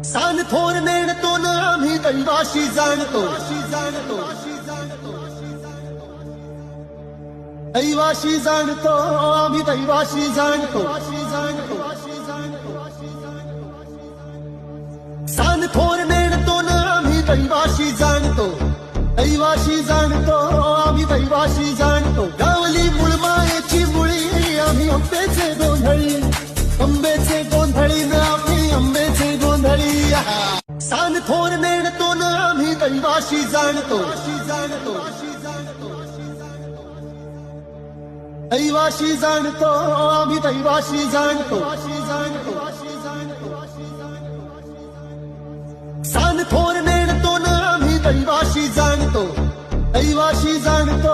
San थोर नेणतो न आम्ही दैवाशी जाणतो, दैवाशी जाणतो आम्ही दैवाशी जाणतो, सान थोर नेणतो न आम्ही दैवाशी जाणतो, दैवाशी जाणतो आम्ही दैवाशी जाणतो. गावली मुळमायेची मुळी आम्ही आंब्याचे गोंधळी, आंब्याचे गोंधळी न आम्ही आंब्याचे गोंधळी. सान थोर नेणतो न आम्ही दैवाशी जाणतो, दैवाशी जाणतो आम्ही दैवाशी जाणतो. सान थोर नेणतो न आम्ही दैवाशी जाणतो, दैवाशी जाणतो